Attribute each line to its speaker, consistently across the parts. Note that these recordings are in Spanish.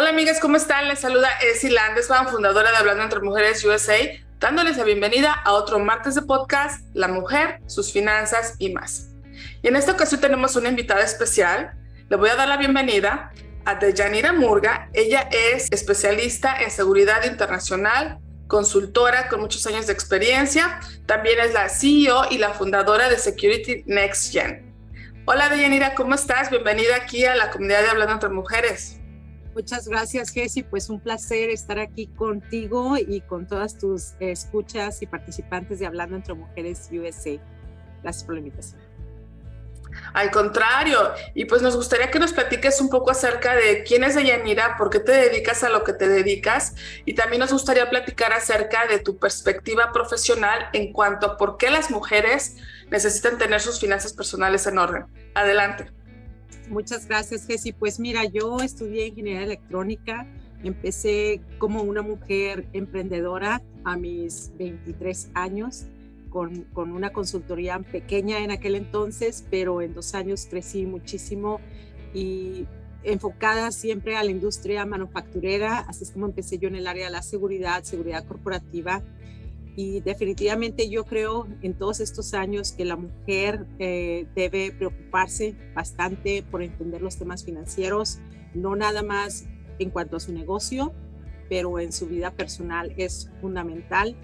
Speaker 1: Hola amigas, ¿cómo están? Les saluda Essie Landesbaum, fundadora de Hablando Entre Mujeres USA, dándoles la bienvenida a otro martes de podcast, La Mujer, sus finanzas y más. Y en esta ocasión tenemos una invitada especial. Le voy a dar la bienvenida a Deyanira Murga. Ella es especialista en seguridad internacional, consultora con muchos años de experiencia. También es la CEO y la fundadora de Security Next Gen. Hola Deyanira, ¿cómo estás? Bienvenida aquí a la comunidad de Hablando Entre Mujeres.
Speaker 2: Muchas gracias, Jessy. Pues un placer estar aquí contigo y con todas tus escuchas y participantes de Hablando Entre Mujeres USA. Gracias por la invitación.
Speaker 1: Al contrario, y pues nos gustaría que nos platiques un poco acerca de quién es Deyanira, por qué te dedicas a lo que te dedicas, y también nos gustaría platicar acerca de tu perspectiva profesional en cuanto a por qué las mujeres necesitan tener sus finanzas personales en orden. Adelante.
Speaker 2: Muchas gracias, Jessy. Pues mira, yo estudié ingeniería electrónica, empecé como una mujer emprendedora a mis 23 años, con una consultoría pequeña en aquel entonces, pero en 2 años crecí muchísimo y enfocada siempre a la industria manufacturera. Así es como empecé yo en el área de la seguridad corporativa. Y definitivamente yo creo en todos estos años que la mujer debe preocuparse bastante por entender los temas financieros, no nada más en cuanto a su negocio, pero en su vida personal es fundamental.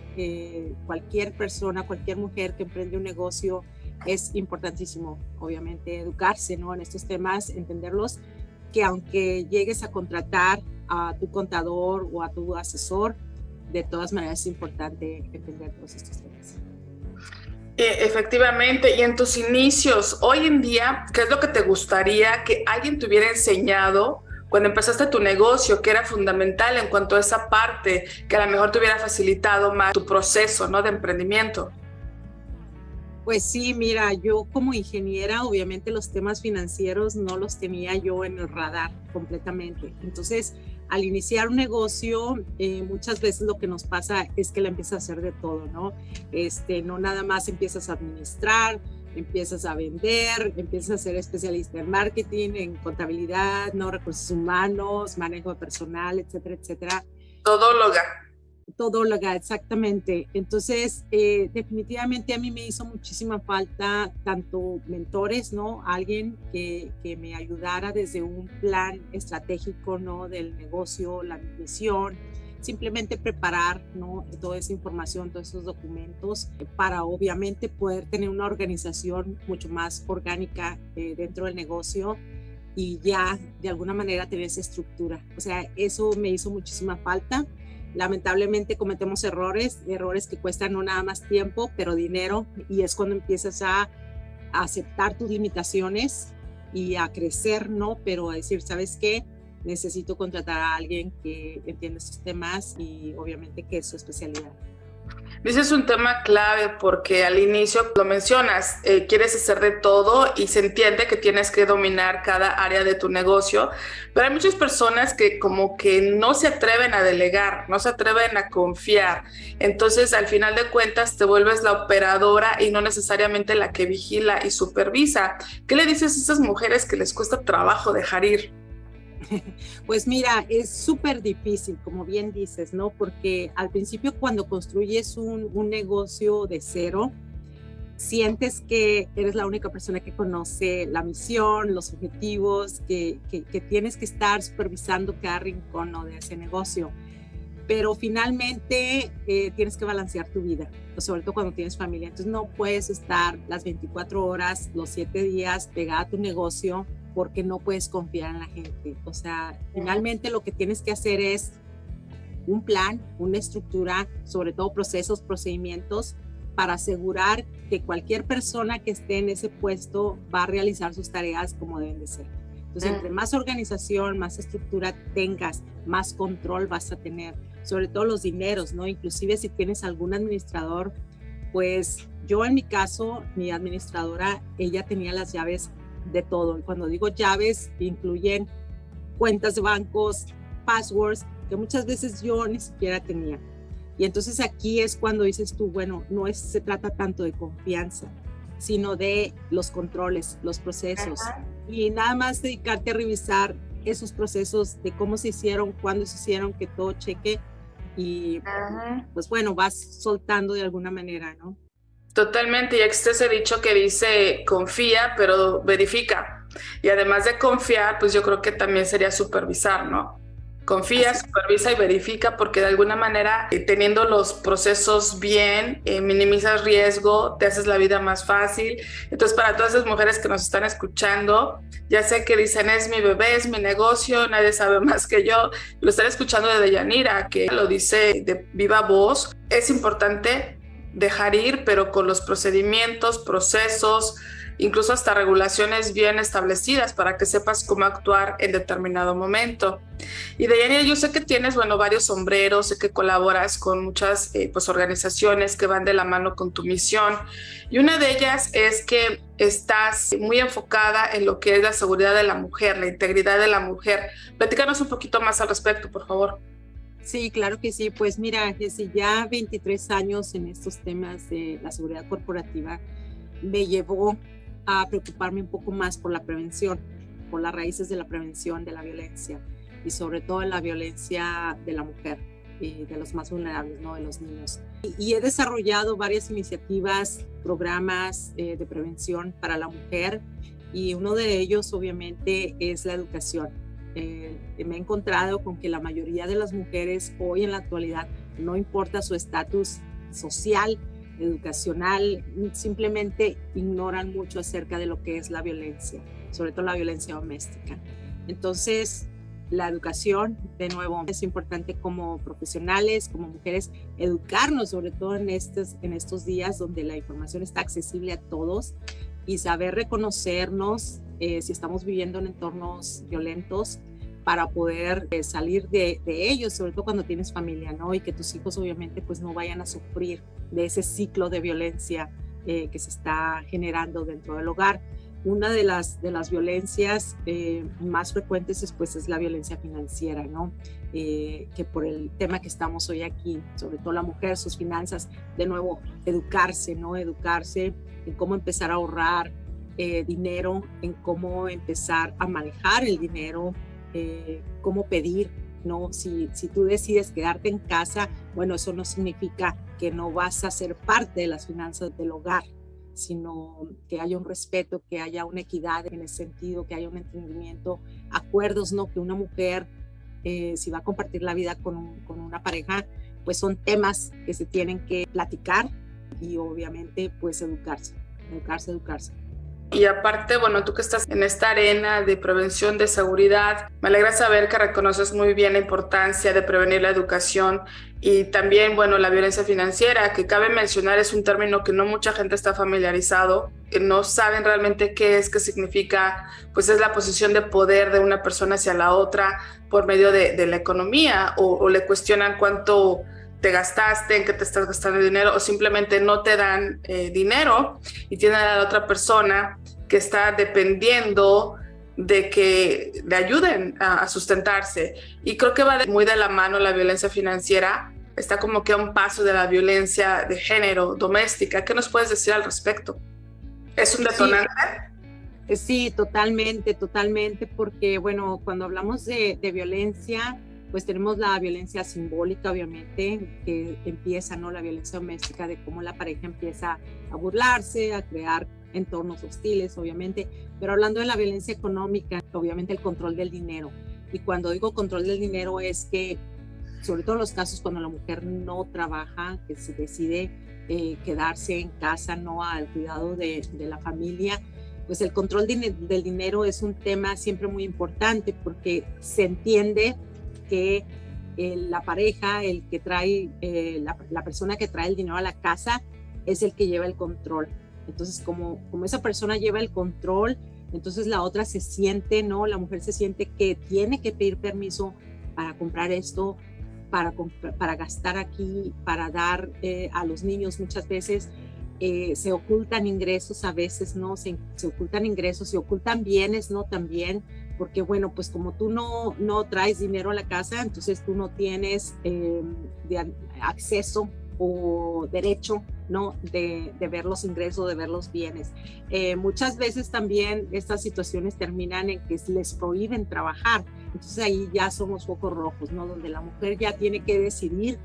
Speaker 2: Cualquier persona, cualquier mujer que emprende un negocio es importantísimo, obviamente, educarse, ¿no?, en estos temas, entenderlos, que aunque llegues a contratar a tu contador o a tu asesor, de todas maneras es importante entender todos estos temas.
Speaker 1: Efectivamente, y en tus inicios, hoy en día, ¿qué es lo que te gustaría que alguien te hubiera enseñado cuando empezaste tu negocio, que era fundamental en cuanto a esa parte, que a lo mejor te hubiera facilitado más tu proceso, ¿no?, de emprendimiento?
Speaker 2: Pues sí, mira, yo como ingeniera, obviamente los temas financieros no los tenía yo en el radar completamente. Entonces, al iniciar un negocio, muchas veces lo que nos pasa es que la empiezas a hacer de todo, ¿no? No nada más empiezas a administrar, empiezas a vender, empiezas a ser especialista en marketing, en contabilidad, ¿no?, recursos humanos, manejo personal, etcétera, etcétera. Todóloga, exactamente. Entonces, definitivamente a mí me hizo muchísima falta tanto mentores, ¿no? Alguien que me ayudara desde un plan estratégico, ¿no?, del negocio, la misión, simplemente preparar, ¿no?, toda esa información, todos esos documentos para obviamente poder tener una organización mucho más orgánica dentro del negocio y ya de alguna manera tener esa estructura. O sea, eso me hizo muchísima falta. Lamentablemente cometemos errores que cuestan no nada más tiempo, pero dinero, y es cuando empiezas a aceptar tus limitaciones y a crecer, ¿no? Pero a decir, ¿sabes qué? Necesito contratar a alguien que entienda estos temas y obviamente que es su especialidad.
Speaker 1: Dices un tema clave porque al inicio lo mencionas, quieres hacer de todo y se entiende que tienes que dominar cada área de tu negocio, pero hay muchas personas que como que no se atreven a delegar, no se atreven a confiar. Entonces, al final de cuentas, te vuelves la operadora y no necesariamente la que vigila y supervisa. ¿Qué le dices a esas mujeres que les cuesta trabajo dejar ir?
Speaker 2: Pues mira, es súper difícil, como bien dices, ¿no? Porque al principio cuando construyes un negocio de cero, sientes que eres la única persona que conoce la misión, los objetivos, que tienes que estar supervisando cada rincón, ¿no?, de ese negocio. Pero finalmente tienes que balancear tu vida, sobre todo cuando tienes familia. Entonces no puedes estar las 24 horas, los 7 días pegada a tu negocio, porque no puedes confiar en la gente. O sea, finalmente lo que tienes que hacer es un plan, una estructura, sobre todo procesos, procedimientos, para asegurar que cualquier persona que esté en ese puesto va a realizar sus tareas como deben de ser. Entonces, entre más organización, más estructura tengas, más control vas a tener, sobre todo los dineros, ¿no? Inclusive si tienes algún administrador, pues yo en mi caso, mi administradora, ella tenía las llaves de todo. Cuando digo llaves, incluyen cuentas de bancos, passwords, que muchas veces yo ni siquiera tenía. Y entonces aquí es cuando dices tú, bueno, se trata tanto de confianza, sino de los controles, los procesos. Y nada más dedicarte a revisar esos procesos de cómo se hicieron, cuándo se hicieron, que todo cheque y pues bueno, vas soltando de alguna manera, ¿no?
Speaker 1: Totalmente, ya existe ese dicho que dice confía, pero verifica. Y además de confiar, pues yo creo que también sería supervisar, ¿no? Confía,
Speaker 2: Así.
Speaker 1: supervisa y verifica porque de alguna manera teniendo los procesos bien, minimizas riesgo, te haces la vida más fácil. Entonces para todas esas mujeres que nos están escuchando, ya sé que dicen es mi bebé, es mi negocio, nadie sabe más que yo, lo están escuchando de Deyanira, que lo dice de viva voz, es importante dejar ir, pero con los procedimientos, procesos, incluso hasta regulaciones bien establecidas para que sepas cómo actuar en determinado momento. Y Deyanira, yo sé que tienes, bueno, varios sombreros, sé que colaboras con muchas pues, organizaciones que van de la mano con tu misión. Y una de ellas es que estás muy enfocada en lo que es la seguridad de la mujer, la integridad de la mujer. Platícanos un poquito más al respecto, por favor.
Speaker 2: Sí, claro que sí. Pues mira, Jessy, ya 23 años en estos temas de la seguridad corporativa me llevó a preocuparme un poco más por la prevención, por las raíces de la prevención de la violencia y sobre todo la violencia de la mujer y de los más vulnerables, ¿no? De los niños. Y he desarrollado varias iniciativas, programas de prevención para la mujer y uno de ellos obviamente es la educación. Me he encontrado con que la mayoría de las mujeres hoy en la actualidad, no importa su estatus social, educacional, simplemente ignoran mucho acerca de lo que es la violencia, sobre todo la violencia doméstica. Entonces, la educación, de nuevo, es importante como profesionales, como mujeres, educarnos, sobre todo en estos días donde la información está accesible a todos y saber reconocernos si estamos viviendo en entornos violentos para poder salir de ellos, sobre todo cuando tienes familia, ¿no? Y que tus hijos obviamente pues no vayan a sufrir de ese ciclo de violencia que se está generando dentro del hogar. Una de las violencias más frecuentes pues, es la violencia financiera, ¿no? Que por el tema que estamos hoy aquí, sobre todo la mujer, sus finanzas, de nuevo, educarse, ¿no? Educarse en cómo empezar a ahorrar dinero, en cómo empezar a manejar el dinero, cómo pedir, ¿no? Si tú decides quedarte en casa, bueno, eso no significa que no vas a ser parte de las finanzas del hogar, sino que haya un respeto, que haya una equidad en ese sentido, que haya un entendimiento, acuerdos, ¿no? Que una mujer, si va a compartir la vida con una pareja, pues son temas que se tienen que platicar y obviamente pues educarse.
Speaker 1: Y aparte, bueno, tú que estás en esta arena de prevención de seguridad, me alegra saber que reconoces muy bien la importancia de prevenir la educación y también, bueno, la violencia financiera, que cabe mencionar es un término que no mucha gente está familiarizado, que no saben realmente qué es, qué significa, pues es la posición de poder de una persona hacia la otra por medio de la economía o le cuestionan cuánto te gastaste, en qué te estás gastando el dinero o simplemente no te dan dinero y tienen a la otra persona que está dependiendo de que le ayuden a sustentarse. Y creo que va muy de la mano la violencia financiera, está como que a un paso de la violencia de género doméstica. ¿Qué nos puedes decir al respecto? ¿Es un detonante?
Speaker 2: Sí, totalmente, porque bueno, cuando hablamos de violencia, pues tenemos la violencia simbólica, obviamente, que empieza, ¿no? La violencia doméstica, de cómo la pareja empieza a burlarse, a crear entornos hostiles, obviamente. Pero hablando de la violencia económica, obviamente el control del dinero. Y cuando digo control del dinero es que, sobre todo en los casos cuando la mujer no trabaja, que se decide quedarse en casa, no al cuidado de la familia, pues el control del dinero es un tema siempre muy importante porque se entiende que la pareja, el que trae, la persona que trae el dinero a la casa es el que lleva el control. Entonces, como esa persona lleva el control, entonces la otra se siente, ¿no? La mujer se siente que tiene que pedir permiso para comprar esto, para gastar aquí, para dar a los niños muchas veces. Se ocultan ingresos a veces, ¿no? Se ocultan ingresos, se ocultan bienes, ¿no? También, porque bueno, pues como tú no traes dinero a la casa, entonces tú no tienes acceso o derecho ¿no? De ver los ingresos, de ver los bienes. Muchas veces también estas situaciones terminan en que les prohíben trabajar. Entonces ahí ya somos focos rojos, ¿no? Donde la mujer ya tiene que decidir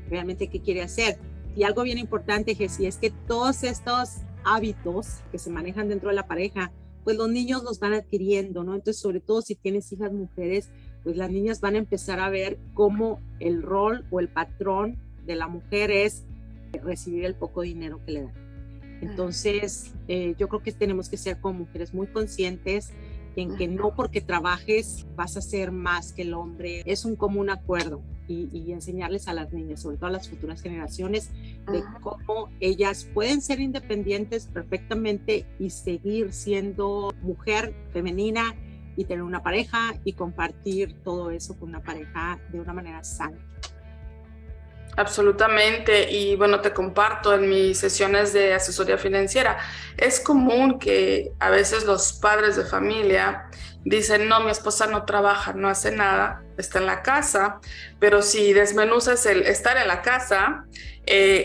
Speaker 2: realmente qué quiere hacer. Y algo bien importante, Jessy, es que todos estos hábitos que se manejan dentro de la pareja, pues los niños los van adquiriendo, ¿no? Entonces, sobre todo si tienes hijas mujeres, pues las niñas van a empezar a ver cómo el rol o el patrón de la mujer es recibir el poco dinero que le dan. Entonces, yo creo que tenemos que ser como mujeres muy conscientes en que no porque trabajes vas a ser más que el hombre. Es un común acuerdo y enseñarles a las niñas, sobre todo a las futuras generaciones, de cómo ellas pueden ser independientes perfectamente y seguir siendo mujer femenina y tener una pareja y compartir todo eso con una pareja de una manera sana.
Speaker 1: Absolutamente, y bueno, te comparto en mis sesiones de asesoría financiera, es común que a veces los padres de familia dicen, no, mi esposa no trabaja, no hace nada, está en la casa, pero si desmenuzas el estar en la casa,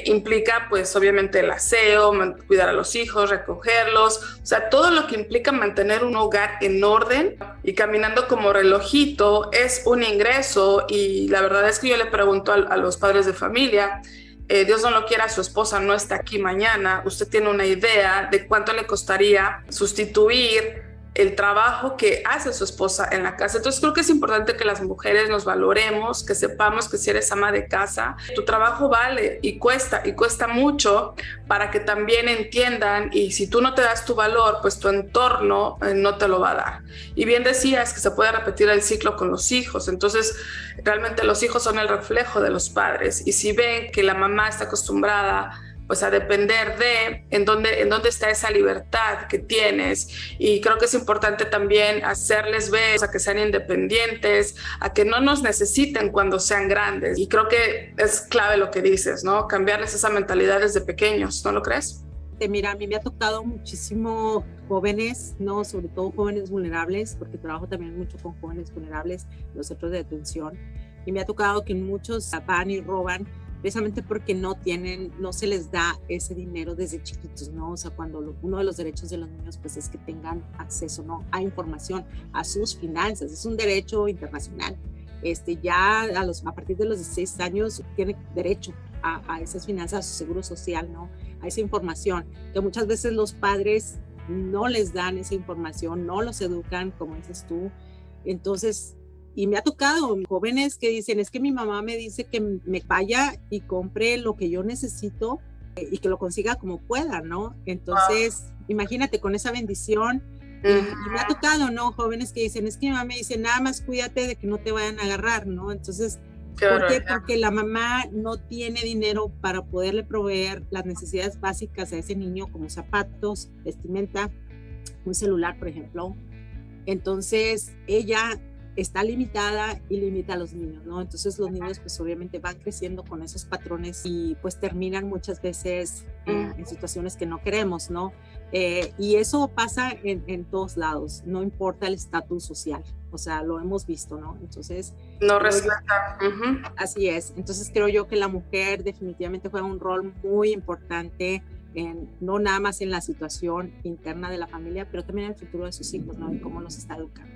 Speaker 1: implica pues obviamente el aseo, cuidar a los hijos, recogerlos, o sea, todo lo que implica mantener un hogar en orden y caminando como relojito es un ingreso. Y la verdad es que yo le pregunto a los padres de familia, Dios no lo quiera, su esposa no está aquí mañana, ¿usted tiene una idea de cuánto le costaría sustituir el trabajo que hace su esposa en la casa? Entonces creo que es importante que las mujeres nos valoremos, que sepamos que si eres ama de casa, tu trabajo vale y cuesta mucho, para que también entiendan, y si tú no te das tu valor, pues tu entorno no te lo va a dar. Y bien decías que se puede repetir el ciclo con los hijos, entonces realmente los hijos son el reflejo de los padres, y si ven que la mamá está acostumbrada pues a depender de en dónde está esa libertad que tienes. Y creo que es importante también hacerles ver a que sean independientes, a que no nos necesiten cuando sean grandes. Y creo que es clave lo que dices, ¿no? Cambiarles esa mentalidad desde pequeños, ¿no lo crees?
Speaker 2: Mira, a mí me ha tocado muchísimo jóvenes, ¿no? Sobre todo jóvenes vulnerables, porque trabajo también mucho con jóvenes vulnerables, los centros de detención, y me ha tocado que muchos van y roban precisamente porque no se les da ese dinero desde chiquitos, ¿no? O sea, cuando uno de los derechos de los niños, pues es que tengan acceso, ¿no? A información, a sus finanzas, es un derecho internacional. Ya a partir de los 16 años tiene derecho a esas finanzas, a su seguro social, ¿no? A esa información, que muchas veces los padres no les dan esa información, no los educan, como dices tú. Entonces, y me ha tocado jóvenes que dicen, es que mi mamá me dice que me vaya y compre lo que yo necesito y que lo consiga como pueda, ¿no? Entonces, imagínate con esa bendición. Y me ha tocado, ¿no? Jóvenes que dicen, es que mi mamá me dice, nada más cuídate de que no te vayan a agarrar, ¿no? Entonces, ¿por qué? Porque la mamá no tiene dinero para poderle proveer las necesidades básicas a ese niño, como zapatos, vestimenta, un celular, por ejemplo. Entonces, ella está limitada y limita a los niños, ¿no? Entonces los niños pues obviamente van creciendo con esos patrones y pues terminan muchas veces en situaciones que no queremos, ¿no? Y eso pasa en todos lados, no importa el estatus social, o sea, lo hemos visto, ¿no? Entonces... No respeta. Así es, entonces creo yo que la mujer definitivamente juega un rol muy importante no nada más en la situación interna de la familia, pero también en el futuro de sus hijos, ¿no? Y cómo los está educando.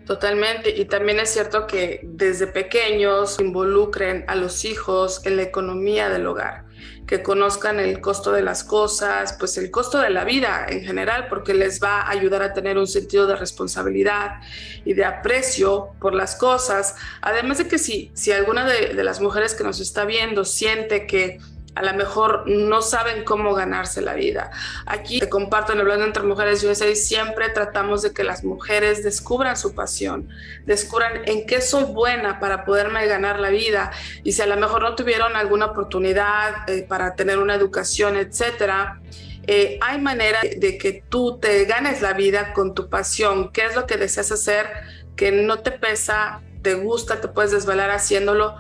Speaker 1: Totalmente, y también es cierto que desde pequeños involucren a los hijos en la economía del hogar, que conozcan el costo de las cosas, pues el costo de la vida en general, porque les va a ayudar a tener un sentido de responsabilidad y de aprecio por las cosas. Además de que si alguna de las mujeres que nos está viendo siente que a lo mejor no saben cómo ganarse la vida. Aquí te comparto, en Hablando Entre Mujeres USA, siempre tratamos de que las mujeres descubran su pasión, descubran en qué soy buena para poderme ganar la vida, y si a lo mejor no tuvieron alguna oportunidad para tener una educación, etcétera, hay manera de que tú te ganes la vida con tu pasión. ¿Qué es lo que deseas hacer que no te pesa, te gusta, te puedes desvelar haciéndolo?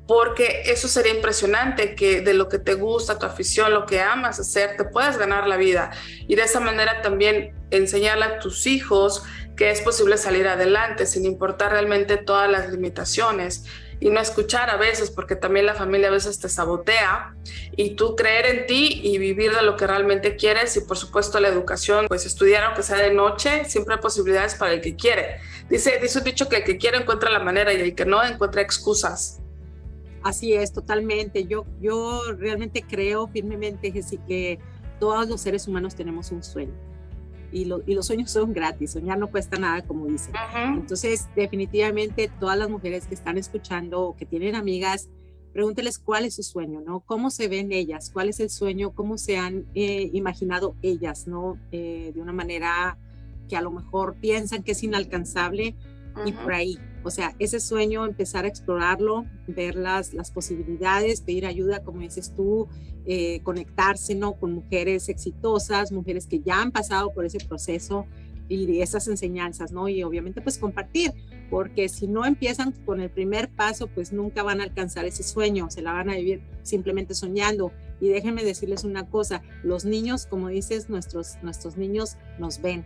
Speaker 1: Porque eso sería impresionante, que de lo que te gusta, tu afición, lo que amas hacer, te puedas ganar la vida. Y de esa manera también enseñarle a tus hijos que es posible salir adelante sin importar realmente todas las limitaciones. y no escuchar a veces, porque también la familia a veces te sabotea, y tú creer en ti y vivir de lo que realmente quieres. Y por supuesto la educación, pues estudiar aunque sea de noche, siempre hay posibilidades para el que quiere. Dice un dicho que el que quiere encuentra la manera y el que no encuentra excusas.
Speaker 2: Así es, totalmente. Yo realmente creo firmemente, Jessy, que todos los seres humanos tenemos un sueño. Y los sueños son gratis, soñar no cuesta nada, como dicen. Entonces, definitivamente, todas las mujeres que están escuchando o que tienen amigas, pregúnteles cuál es su sueño, ¿no? ¿Cómo se ven ellas? ¿Cuál es el sueño? ¿Cómo se han imaginado ellas, ¿no? De una manera que a lo mejor piensan que es inalcanzable, y por ahí. O sea, ese sueño, empezar a explorarlo, ver las posibilidades, pedir ayuda, como dices tú, conectarse, ¿no? Con mujeres exitosas, mujeres que ya han pasado por ese proceso y esas enseñanzas, ¿no? Y obviamente pues compartir, porque si no empiezan con el primer paso, pues nunca van a alcanzar ese sueño, se la van a vivir simplemente soñando. Y déjenme decirles una cosa, los niños, como dices, nuestros niños nos ven,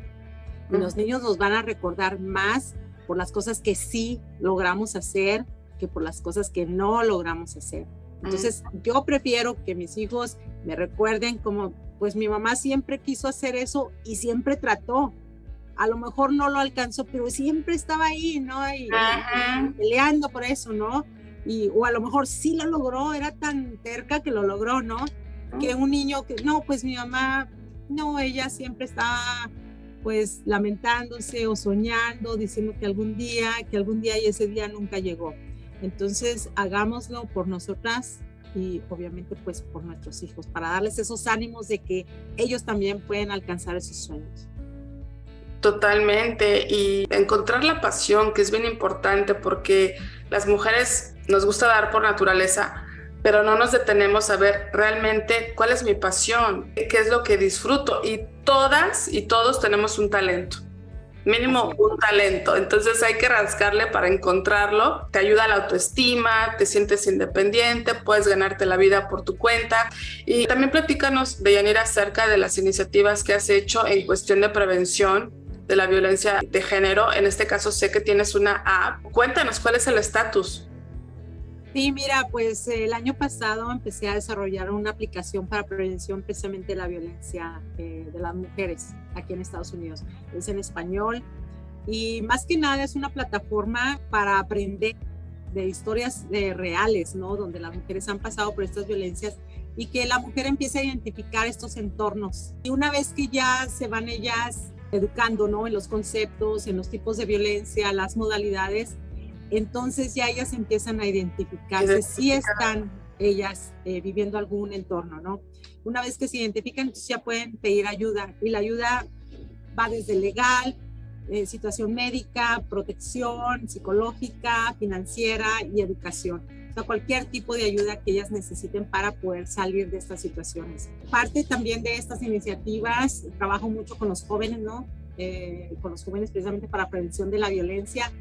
Speaker 2: y los niños nos van a recordar más por las cosas que sí logramos hacer que por las cosas que no logramos hacer. Entonces, yo prefiero que mis hijos me recuerden como, pues mi mamá siempre quiso hacer eso y siempre trató. A lo mejor no lo alcanzó, pero siempre estaba ahí, ¿no? Y peleando por eso, ¿no? O a lo mejor sí lo logró, era tan terca que lo logró, ¿no? Que un niño que, no, pues mi mamá, no, ella siempre estaba pues lamentándose o soñando, diciendo que algún día y ese día nunca llegó. Entonces, hagámoslo por nosotras y obviamente pues por nuestros hijos, para darles esos ánimos de que ellos también pueden alcanzar esos sueños.
Speaker 1: Totalmente, y encontrar la pasión, que es bien importante, porque las mujeres nos gusta dar por naturaleza, pero no nos detenemos a ver realmente cuál es mi pasión, qué es lo que disfruto. Y todas y todos tenemos un talento, mínimo un talento. Entonces hay que rascarle para encontrarlo. Te ayuda la autoestima, te sientes independiente, puedes ganarte la vida por tu cuenta. Y también platícanos, Deyanira, acerca de las iniciativas que has hecho en cuestión de prevención de la violencia de género. En este caso sé que tienes una app. Cuéntanos, ¿cuál es el estatus?
Speaker 2: Sí, mira, pues el año pasado empecé a desarrollar una aplicación para prevención precisamente de la violencia de las mujeres aquí en Estados Unidos. Es en español y más que nada es una plataforma para aprender de historias reales, ¿no? Donde las mujeres han pasado por estas violencias y que la mujer empiece a identificar estos entornos. Y una vez que ya se van ellas educando, ¿no? En los conceptos, en los tipos de violencia, las modalidades, entonces ya ellas empiezan a identificarse si están ellas viviendo algún entorno, ¿no? Una vez que se identifican, entonces ya pueden pedir ayuda, y la ayuda va desde legal, situación médica, protección psicológica, financiera y educación. O sea, cualquier tipo de ayuda que ellas necesiten para poder salir de estas situaciones. Parte también de estas iniciativas, trabajo mucho con los jóvenes, ¿no? Con los jóvenes precisamente para prevención de la violencia,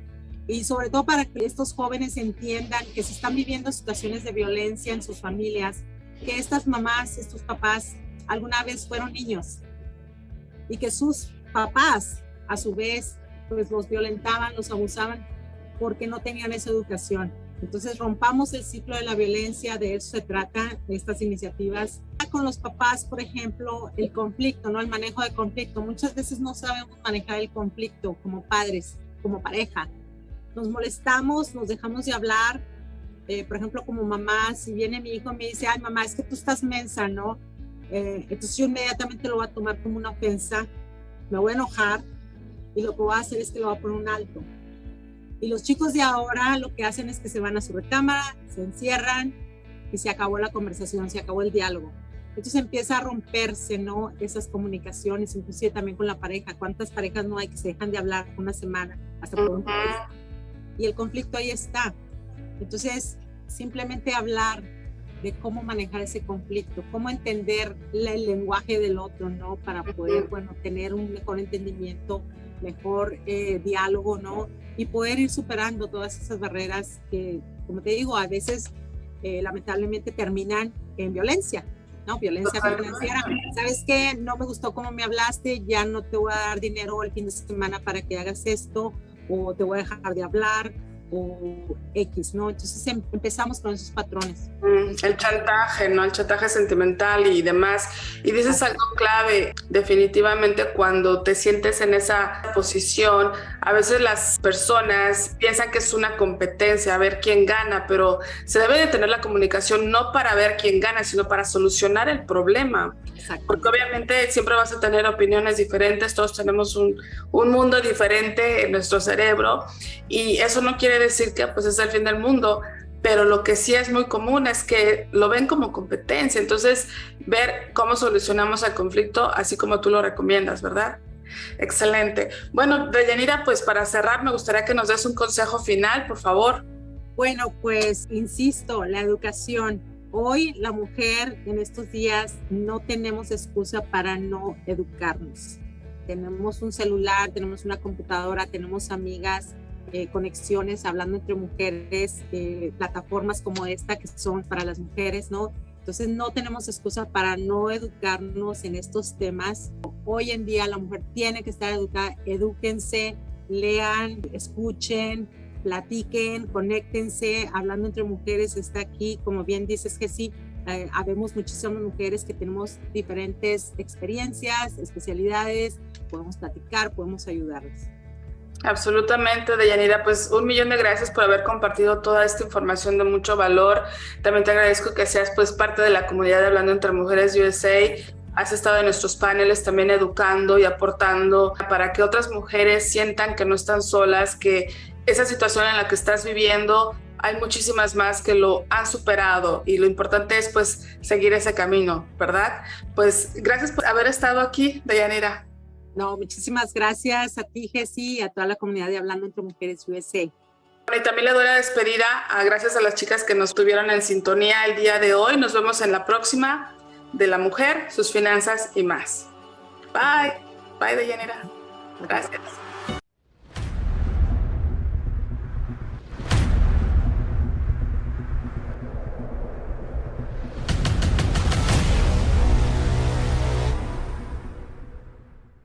Speaker 2: y sobre todo para que estos jóvenes entiendan que si están viviendo situaciones de violencia en sus familias, que estas mamás, estos papás alguna vez fueron niños y que sus papás a su vez pues los violentaban, los abusaban porque no tenían esa educación. Entonces rompamos el ciclo de la violencia, de eso se trata estas iniciativas. Con los papás, por ejemplo, el conflicto, ¿no? El manejo de conflicto. Muchas veces no sabemos manejar el conflicto como padres, como pareja. Nos molestamos, nos dejamos de hablar. Por ejemplo, como mamá, si viene mi hijo y me dice, ay mamá, es que tú estás mensa, ¿no? Entonces yo inmediatamente lo voy a tomar como una ofensa, me voy a enojar y lo que voy a hacer es que le voy a poner un alto. Y los chicos de ahora lo que hacen es que se van a su recámara, se encierran y se acabó la conversación, se acabó el diálogo. Entonces empieza a romperse, ¿no? Esas comunicaciones, inclusive también con la pareja. ¿Cuántas parejas no hay que se dejan de hablar una semana hasta por un mes? Y el conflicto ahí está. Entonces, simplemente hablar de cómo manejar ese conflicto, cómo entender el lenguaje del otro, ¿no? Para poder, bueno, tener un mejor entendimiento, mejor diálogo, ¿no? Y poder ir superando todas esas barreras que, como te digo, a veces lamentablemente terminan en violencia, ¿no? Violencia financiera. ¿Sabes qué? No me gustó cómo me hablaste, ya no te voy a dar dinero el fin de semana para que hagas esto, o te voy a dejar de hablar, o X, ¿no? Entonces empezamos con esos patrones.
Speaker 1: El chantaje, ¿no? El chantaje sentimental y demás. Y dices algo clave, definitivamente cuando te sientes en esa posición, a veces las personas piensan que es una competencia, a ver quién gana, pero se debe de tener la comunicación no para ver quién gana, sino para solucionar el problema. Porque obviamente siempre vas a tener opiniones diferentes, todos tenemos un mundo diferente en nuestro cerebro y eso no quiere decir que pues es el fin del mundo, pero lo que sí es muy común es que lo ven como competencia, entonces ver cómo solucionamos el conflicto así como tú lo recomiendas, ¿verdad? Excelente. Bueno, Deyanira, pues para cerrar me gustaría que nos des un consejo final, por favor.
Speaker 2: Bueno, pues insisto, la educación. Hoy la mujer en estos días no tenemos excusa para no educarnos. Tenemos un celular, tenemos una computadora, tenemos amigas, conexiones, hablando entre mujeres, plataformas como esta que son para las mujeres, ¿no? Entonces no tenemos excusa para no educarnos en estos temas. Hoy en día la mujer tiene que estar educada, edúquense, lean, escuchen, platiquen, conéctense, hablando entre mujeres está aquí, como bien dices que sí, habemos muchísimas mujeres que tenemos diferentes experiencias, especialidades, podemos platicar, podemos ayudarles.
Speaker 1: Absolutamente, Deyanira, pues 1,000,000 de gracias por haber compartido toda esta información de mucho valor. También te agradezco que seas pues parte de la comunidad de Hablando entre Mujeres USA. Has estado en nuestros paneles también educando y aportando para que otras mujeres sientan que no están solas, que esa situación en la que estás viviendo, hay muchísimas más que lo han superado y lo importante es pues seguir ese camino, ¿verdad? Pues gracias por haber estado aquí, Deyanira.
Speaker 2: No, muchísimas gracias a ti, Jessy, y a toda la comunidad de Hablando entre Mujeres USA.
Speaker 1: Y también le doy la despedida gracias a las chicas que nos tuvieron en sintonía el día de hoy. Nos vemos en la próxima de La Mujer, sus finanzas y más. Bye. Bye, Deyanira. Gracias.